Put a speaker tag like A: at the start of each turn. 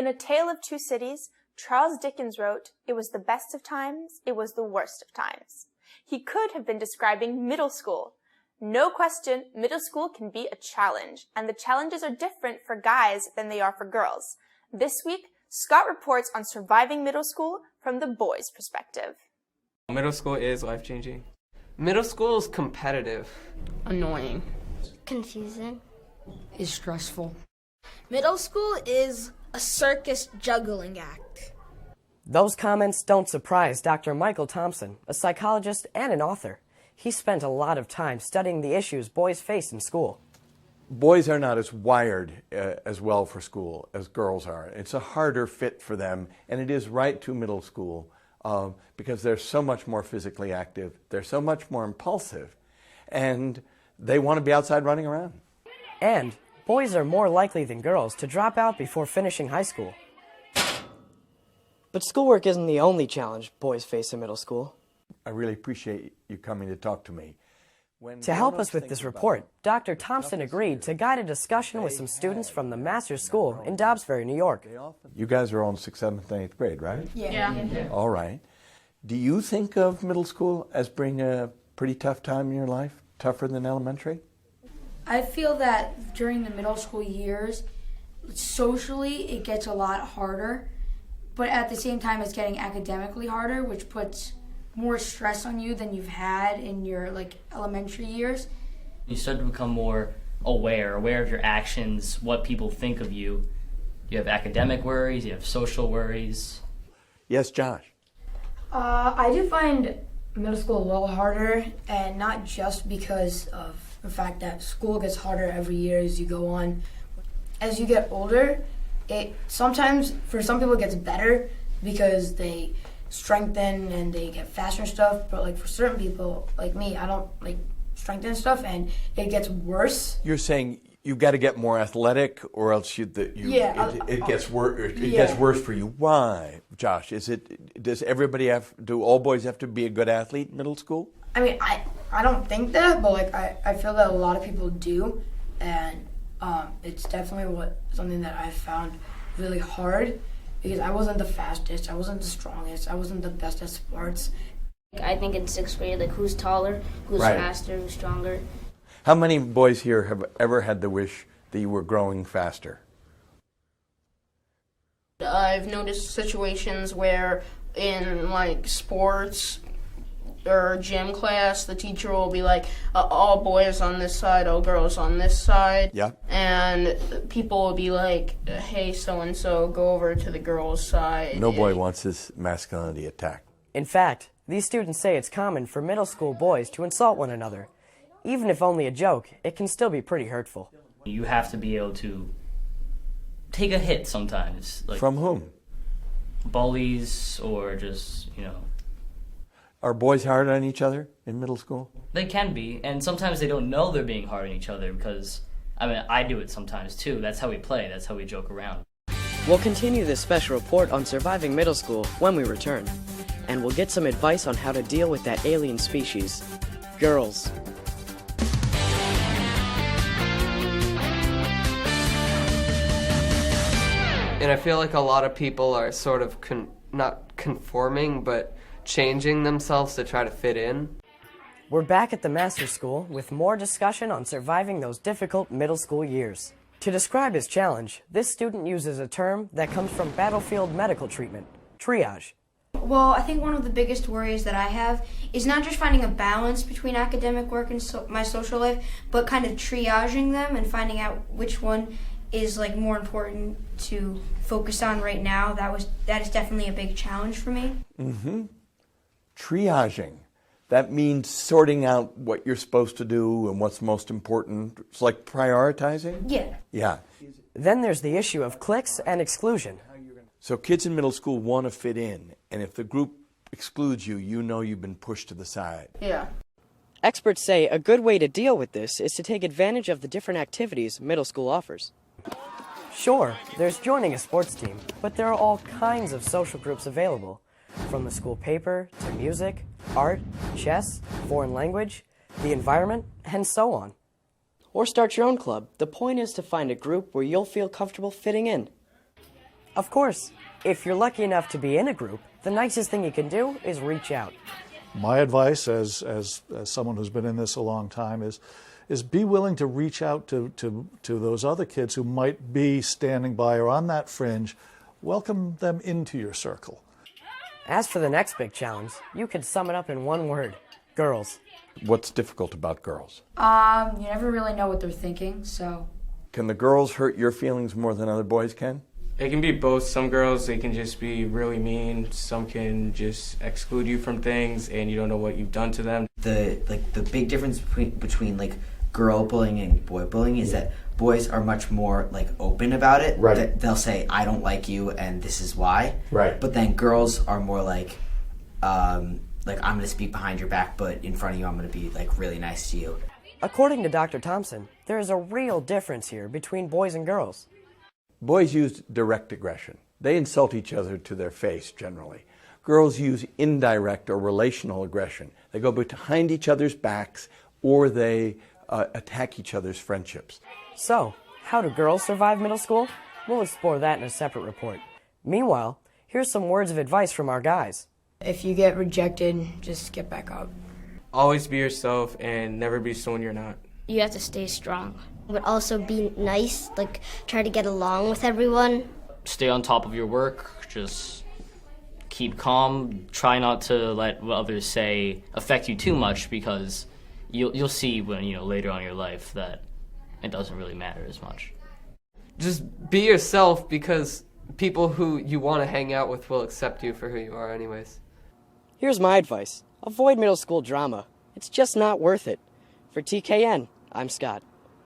A: In A Tale of Two Cities, Charles Dickens wrote, "It was the best of times, it was the worst of times." He could have been describing middle school. No question, middle school can be a challenge, and the challenges are different for guys than they are for girls. This week, Scott reports on surviving middle school from the boys' perspective.
B: Middle school is life-changing. Middle school is competitive.
C: Annoying.
D: Confusing.
C: Is stressful.
E: Middle school is a circus juggling act.
F: Those comments don't surprise Dr. Michael Thompson, a psychologist and an author. He spent a lot of time studying the issues boys face in school.
G: Boys are not as wired as well for school as girls are. It's a harder fit for them, and it is right to middle school because they're so much more physically active, they're so much more impulsive, and they want to be outside running around.
F: And boys are more likely than girls to drop out before finishing high school.
H: But schoolwork isn't the only challenge boys face in middle school.
G: I really appreciate you coming to talk to me.
F: To help us with this report, Dr. Thompson agreed to guide a discussion with some students from the Master's School in Dobbsbury, New York.
G: You guys are all in 6th, 7th, and 8th grade, right?
E: Yeah.
G: All right. Do you think of middle school as being a pretty tough time in your life? Tougher than elementary?
I: I feel that during the middle school years, socially it gets a lot harder, but at the same time it's getting academically harder, which puts more stress on you than you've had in your elementary years.
J: You start to become more aware of your actions, what people think of you. You have academic worries, you have social worries.
G: Yes, Josh.
I: I do find middle school a little harder, and not just because of the fact that school gets harder every year as you go on. As you get older, it sometimes, for some people, it gets better because they strengthen and they get faster and stuff, but for certain people, like me, I don't strengthen stuff, and it gets worse.
G: You're saying you've got to get more athletic, or else it gets worse. It gets worse for you. Why, Josh? Do all boys have to be a good athlete in middle school?
I: I mean, I don't think that, but I feel that a lot of people do, and it's definitely something that I found really hard, because I wasn't the fastest, I wasn't the strongest, I wasn't the best at sports.
D: I think in 6th grade, who's taller, who's faster, who's stronger.
G: How many boys here have ever had the wish that you were growing faster?
C: I've noticed situations where in sports or gym class, the teacher will be all boys on this side, all girls on this side.
G: Yeah.
C: And people will be hey, so-and-so, go over to the girls' side.
G: No boy wants his masculinity attacked.
F: In fact, these students say it's common for middle school boys to insult one another. Even if only a joke, it can still be pretty hurtful.
J: You have to be able to take a hit sometimes.
G: From whom?
J: Bullies, or just,
G: Are boys hard on each other in middle school?
J: They can be, and sometimes they don't know they're being hard on each other because, I do it sometimes too. That's how we play, that's how we joke around.
H: We'll continue this special report on surviving middle school when we return. And we'll get some advice on how to deal with that alien species, girls.
B: And I feel like a lot of people are sort of not conforming, but changing themselves to try to fit in.
F: We're back at the Master's School with more discussion on surviving those difficult middle school years. To describe his challenge, this student uses a term that comes from battlefield medical treatment, triage.
K: Well, I think one of the biggest worries that I have is not just finding a balance between academic work and my social life, but kind of triaging them and finding out which one is more important to focus on right now. That is definitely a big challenge for me.
G: Mm-hmm. Triaging. That means sorting out what you're supposed to do and what's most important. It's like prioritizing?
K: Yeah.
G: Yeah.
F: Then there's the issue of cliques and exclusion.
G: So kids in middle school want to fit in, and if the group excludes you, you know you've been pushed to the side.
C: Yeah.
H: Experts say a good way to deal with this is to take advantage of the different activities middle school offers.
F: Sure, there's joining a sports team, but there are all kinds of social groups available, from the school paper to music, art, chess, foreign language, the environment, and so on.
H: Or start your own club. The point is to find a group where you'll feel comfortable fitting in.
F: Of course, if you're lucky enough to be in a group, the nicest thing you can do is reach out.
L: My advice as someone who's been in this a long time is be willing to reach out to those other kids who might be standing by or on that fringe. Welcome them into your circle.
F: As for the next big challenge, you could sum it up in one word: girls.
G: What's difficult about girls?
I: You never really know what they're thinking, so.
G: Can the girls hurt your feelings more than other boys can?
M: It can be both. Some girls, they can just be really mean. Some can just exclude you from things and you don't know what you've done to them.
N: The big difference between like girl bullying and boy bullying is that boys are much more like open about it.
G: Right.
N: They'll say, I don't like you and this is why.
G: Right.
N: But then girls are more like I'm going to speak behind your back, but in front of you I'm going to be like really nice to you.
F: According to Dr. Thompson, there is a real difference here between boys and girls.
G: Boys use direct aggression. They insult each other to their face, generally. Girls use indirect or relational aggression. They go behind each other's backs, or they attack each other's friendships.
F: So, how do girls survive middle school? We'll explore that in a separate report. Meanwhile, here's some words of advice from our guys.
I: If you get rejected, just get back up.
M: Always be yourself and never be someone you're not.
D: You have to stay strong. But also be nice, like try to get along with everyone.
J: Stay on top of your work, just keep calm, try not to let what others say affect you too much, because you'll see when, later on in your life that it doesn't really matter as much.
B: Just be yourself, because people who you want to hang out with will accept you for who you are anyways.
H: Here's my advice. Avoid middle school drama. It's just not worth it. For TKN, I'm Scott.